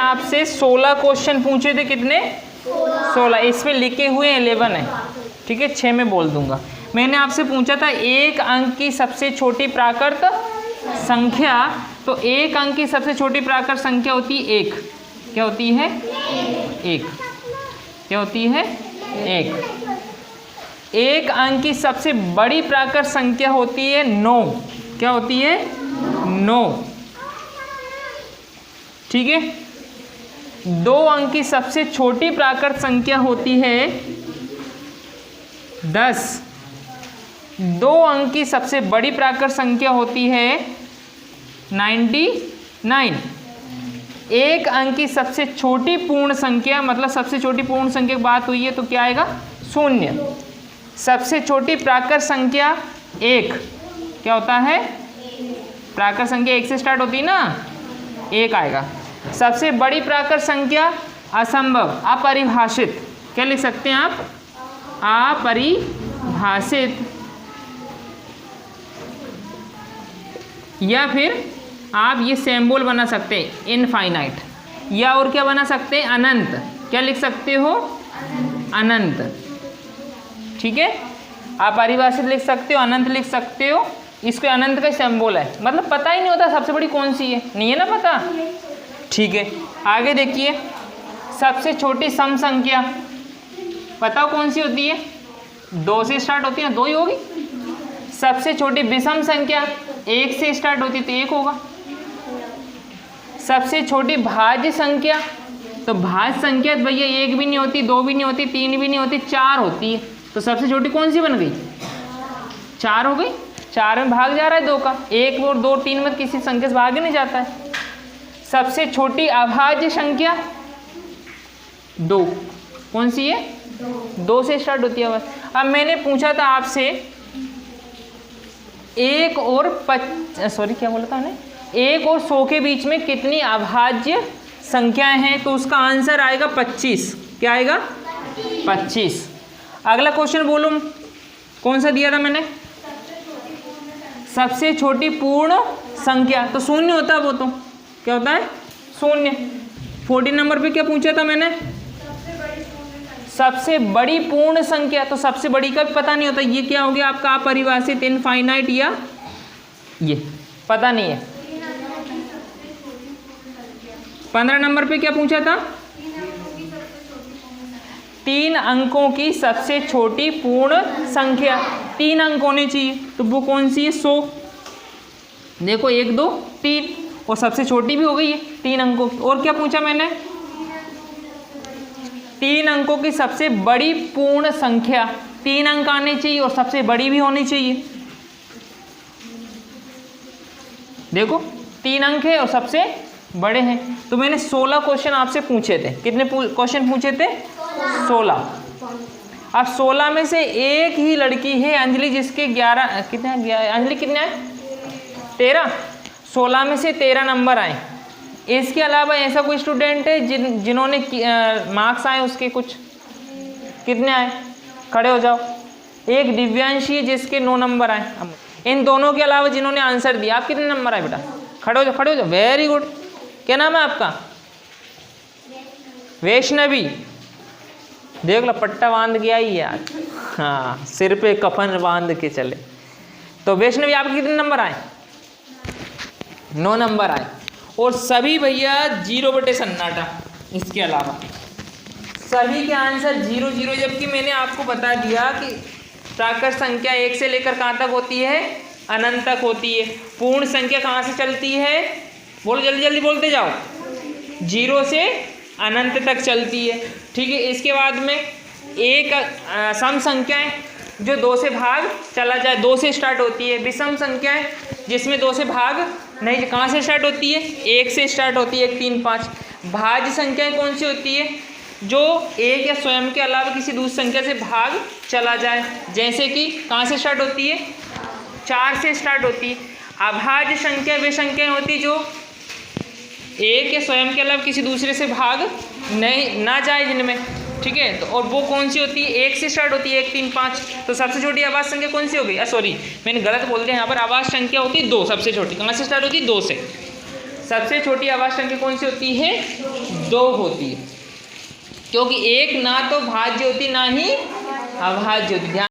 आपसे 16 क्वेश्चन पूछे थे, कितने? 16। इसमें लिखे हुए 11 है, ठीक है, 6 में बोल दूंगा। मैंने आपसे पूछा था एक अंक की सबसे छोटी प्राकृत संख्या, तो एक अंक की सबसे छोटी प्राकृत संख्या होती है 1। क्या होती है? 1। क्या होती है? 1। एक अंक की सबसे बड़ी प्राकृत संख्या होती है 9। क्या होती है? 9। ठीक है। 2 अंक की सबसे छोटी प्राकृत संख्या होती है 10। 2 अंक की सबसे बड़ी प्राकृत संख्या होती है 99। एक अंक की सबसे छोटी पूर्ण संख्या, मतलब सबसे छोटी पूर्ण संख्या की बात हुई है तो क्या आएगा? 0। सबसे छोटी प्राकृत संख्या 1। क्या होता है? प्राकृत संख्या 1 से स्टार्ट होती है ना, 1 आएगा। सबसे बड़ी प्राकृत संख्या असंभव, अपरिभाषित। क्या लिख सकते हैं आप? अपरिभाषित। या फिर आप ये सिंबल बना सकते हैं इनफाइनाइट, या और क्या बना सकते हैं? अनंत। क्या लिख सकते हो? अनंत। ठीक है, आप अपरिभाषित लिख सकते हो, अनंत लिख सकते हो। इसको अनंत का सिंबल है, मतलब पता ही नहीं होता सबसे बड़ी कौन सी है, नहीं है ना पता। ठीक है, आगे देखिए, सबसे छोटी सम संख्या बताओ कौन सी होती है? 2 से स्टार्ट होती है, 2 ही होगी। सबसे छोटी विषम संख्या 1 से स्टार्ट होती है तो 1 होगा। सबसे छोटी भाज्य संख्या, तो भाज्य संख्या भैया 1 भी नहीं होती, 2 भी नहीं होती, 3 भी नहीं होती, 4 होती है। तो सबसे छोटी कौन सी बन गई? 4 हो गई। 4 में भाग जा रहा है 2 का, 1 और 2 3 में किसी संख्या से भाग नहीं जाता है। सबसे छोटी अभाज्य संख्या 2, कौन सी है? 2 से स्टार्ट होती है। अब मैंने पूछा था आपसे 1 और 100 के बीच में कितनी अभाज्य संख्याएं हैं, तो उसका आंसर आएगा 25। क्या आएगा? 25। अगला क्वेश्चन बोलूं, कौन सा दिया था मैंने? सबसे छोटी पूर्ण संख्या, तो 0 होता है वो, तो क्या होता है? 0। 14 नंबर पे क्या पूछा था मैंने? सबसे बड़ी पूर्ण संख्या, तो सबसे बड़ी का भी पता नहीं होता। ये क्या हो गया आपका? अपरिभाषित, इनफाइनाइट, या ये पता नहीं है। 15 नंबर पे क्या पूछा था? 3 अंकों की सबसे छोटी पूर्ण संख्या, 3 अंक होने चाहिए, तो वो कौन सी है? 100। देखो 1 2 3, और सबसे छोटी भी हो गई है 3 अंकों की। और क्या पूछा मैंने? 3 अंकों की सबसे बड़ी पूर्ण संख्या, 3 अंक आने चाहिए और सबसे बड़ी भी होनी चाहिए। देखो 3 अंक है और सबसे बड़े हैं। तो मैंने 16 क्वेश्चन आपसे पूछे थे। कितने क्वेश्चन पूछे थे? 16। अब 16 में से एक ही लड़की है अंजलि, जिसके 11 कितने? अंजलि कितने आए? 13। 16 में से 13 नंबर आए। इसके अलावा ऐसा कोई स्टूडेंट है जिन्होंने मार्क्स आए उसके कुछ? कितने आए? खड़े हो जाओ। एक दिव्यांशी है जिसके 9 नंबर आए। इन दोनों के अलावा जिन्होंने आंसर दिया, आप कितने नंबर आए बेटा? खड़े हो जाओ, खड़े हो जाओ। Very good. क्या नाम है आपका? वैष्णवी। देख लो, पट्टा बांध के आई यार, हाँ, सिर पे कफन बांध के चले। तो वैष्णवी, आपके कितने नंबर आए? 9 नंबर आए। और सभी भैया 0 बटे सन्नाटा। इसके अलावा सभी के आंसर 0 0, जबकि मैंने आपको बता दिया कि प्राकृत संख्या 1 से लेकर कहाँ तक होती है? अनंत तक होती है। पूर्ण संख्या कहाँ से चलती है? बोलो, जल्दी जल्दी बोलते जाओ। 0 से अनंत तक चलती है। ठीक है, इसके बाद में एक सम संख्याएं जो 2 से भाग चला जाए, 2 से स्टार्ट होती है। विषम संख्याएं जिसमें 2 से भाग नहीं, कहाँ से स्टार्ट होती है? 1 से स्टार्ट होती है, 1 3 5। भाज्य संख्याएं कौन सी होती है? जो 1 या स्वयं के अलावा किसी दूसरी संख्या से भाग चला जाए, जैसे कि कहाँ से स्टार्ट होती है? 4 से स्टार्ट होती है। अभाज्य संख्या वे संख्याएं होती जो 1 या स्वयं के अलावा किसी दूसरे से भाग नहीं ना जाए जिनमें। ठीक है, तो और वो कौन सी होती है? 1 से स्टार्ट होती है, 1 3 5। तो सबसे छोटी आवाज संख्या कौन सी हो गई? सॉरी, मैंने गलत बोल दिया। यहाँ पर आवाज संख्या होती है 2, सबसे छोटी। कहाँ से स्टार्ट होती है? 2 से। सबसे छोटी अभाज्य संख्या कौन सी होती है? 2 होती है, क्योंकि एक ना तो भाज्य होती ना ही अभाज्य होती। ध्यान